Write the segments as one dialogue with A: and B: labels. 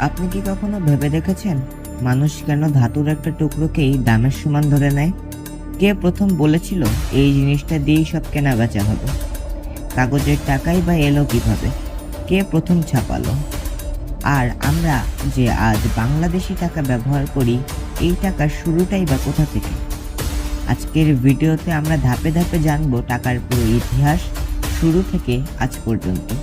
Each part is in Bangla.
A: আপনি কি কখনো ভেবে দেখেছেন মানুষ কেন ধাতুর একটা টুকরোকেই দামের সমান ধরে নেয়? কে প্রথম বলেছিল এই জিনিসটা দিয়েই সব কেনা বেচা হবে? কাগজের টাকাই বা এলো কিভাবে? কে প্রথম ছাপালো? আর আমরা যে আজ বাংলাদেশি টাকা ব্যবহার করি, এই টাকার শুরুটাই বা কোথা থেকে? আজকের ভিডিওতে আমরা ধাপে ধাপে জানবো টাকার পুরো ইতিহাস, শুরু থেকে আজ পর্যন্ত।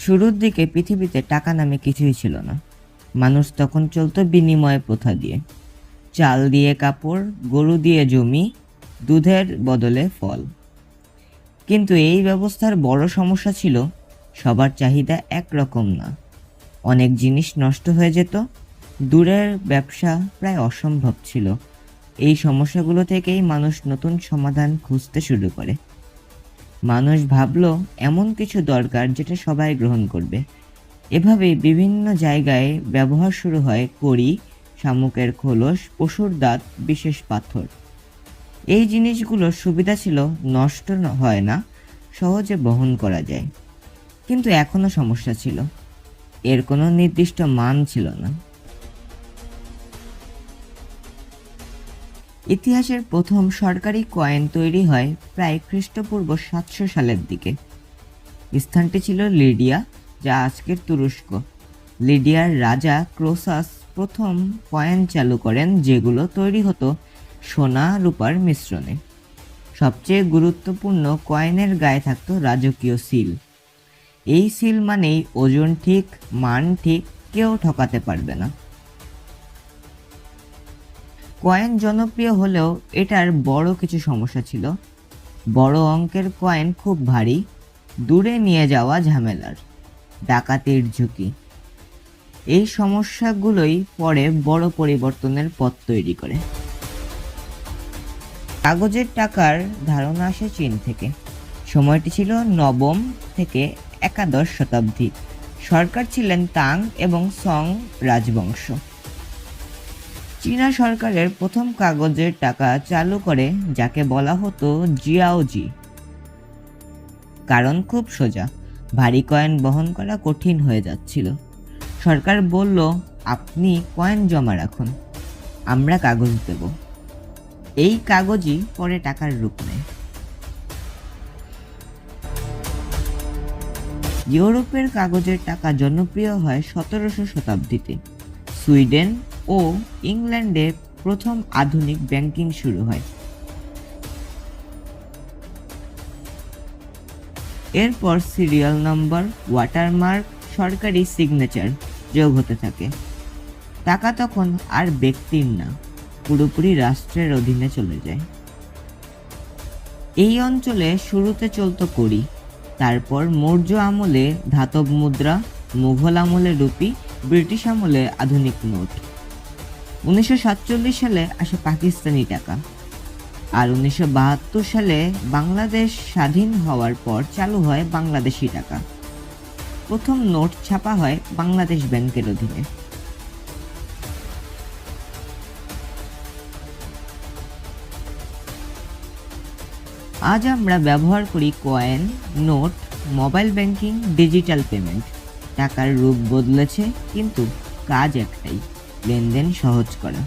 A: শুরুর দিকে পৃথিবীতে টাকা নামে কিছুই ছিল না। মানুষ তখন চলতো বিনিময় প্রথা দিয়ে। চাল দিয়ে কাপড়, গরু দিয়ে জমি, দুধের বদলে ফল। কিন্তু এই ব্যবস্থার বড় সমস্যা ছিল সবার চাহিদা একরকম না। অনেক জিনিস নষ্ট হয়ে যেত, দূরের ব্যবসা প্রায় অসম্ভব ছিল। এই সমস্যাগুলো থেকেই মানুষ নতুন সমাধান খুঁজতে শুরু করে। মানুষ ভাবলো এমন কিছু দরকার যেটা সবাই গ্রহণ করবে। এভাবেই বিভিন্ন জায়গায় ব্যবহার শুরু হয় কড়ি, শামুকের খোলস, পশুর দাঁত, বিশেষ পাথর। এই জিনিসগুলোর সুবিধা ছিল নষ্ট হয় না, সহজে বহন করা যায়। কিন্তু এখনো সমস্যা ছিল, এর কোনো নির্দিষ্ট মান ছিল না। ইতিহাসের প্রথম সরকারি কয়েন তৈরি হয় প্রায় খ্রিস্টপূর্ব 700 সালের দিকে। স্থানটি ছিল লিডিয়া, যা আজকের তুরস্ক। লিডিয়ার রাজা ক্রোসাস প্রথম কয়েন চালু করেন, যেগুলো তৈরি হতো সোনা রূপার মিশ্রণে। সবচেয়ে গুরুত্বপূর্ণ, কয়েনের গায়ে থাকতো রাজকীয় সিল। এই সিল মানেই ওজন ঠিক, মান ঠিক, কেউ ঠকাতে পারবে না। কয়েন জনপ্রিয় হলেও এটার বড় কিছু সমস্যা ছিল। বড় অঙ্কের কয়েন খুব ভারী, দূরে নিয়ে যাওয়া ঝামেলার, ডাকাতির ঝুঁকি। এই সমস্যাগুলোই পরে বড় পরিবর্তনের পথ তৈরি করে। কাগজের টাকার ধারণা আসে চীন থেকে। সময়টি ছিল নবম থেকে একাদশ শতাব্দী। সরকার ছিলেন তাং এবং সং রাজবংশ। চীনা সরকারের প্রথম কাগজের টাকা চালু করে, যাকে বলা হতো জিয়াওজি। কারণ খুব সোজা, ভারী কয়েন বহন করা কঠিন হয়ে যাচ্ছিল। সরকার বলল, আপনি কয়েন জমা রাখুন, আমরা কাগজ দেব। এই কাগজই পরে টাকার রূপ নেয়। ইউরোপের কাগজের টাকা জনপ্রিয় হয় 1700 শতাব্দীতে। সুইডেন ও ইংল্যান্ডে প্রথম আধুনিক ব্যাংকিং শুরু হয়। এরপর সিরিয়াল নাম্বার, ওয়াটারমার্ক, সরকারি সিগনেচার যোগ হতে থাকে। টাকা তখন আর ব্যক্তির না, পুরোপুরি রাষ্ট্রের অধীনে চলে যায়। এই অঞ্চলে শুরুতে চলতো কড়ি, তারপর মৌর্য আমলে ধাতব মুদ্রা, মুঘল আমলে রুপি, ব্রিটিশ আমলে আধুনিক নোট। 1947 সালে আসে পাকিস্তানি টাকা। আর 1972 সালে বাংলাদেশ স্বাধীন হওয়ার পর চালু হয় বাংলাদেশি টাকা। প্রথম নোট ছাপা হয় বাংলাদেশ ব্যাংকের অধীনে। আজ আমরা ব্যবহার করি coin, note, mobile banking, digital payment. টাকার রূপ বদলেছে, কিন্তু কাজ একটাই, লেনদেন সহজ করা।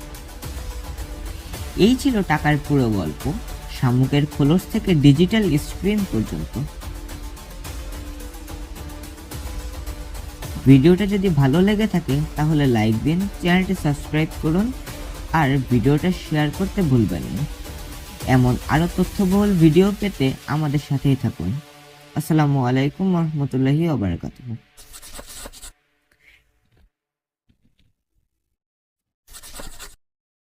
A: এই ছিল টাকার পুরো গল্প, শামুকের খোলস থেকে ডিজিটাল স্ক্রিন পর্যন্ত। ভিডিওটা যদি ভালো লেগে থাকে তাহলে লাইক দিন, চ্যানেলটি সাবস্ক্রাইব করুন, আর ভিডিওটা শেয়ার করতে ভুলবেন না। এমন আরও তথ্যবহুল ভিডিও পেতে আমাদের সাথেই থাকুন। আসসালামু আলাইকুম ওয়া রাহমাতুল্লাহি ওয়া বারাকাতুহু।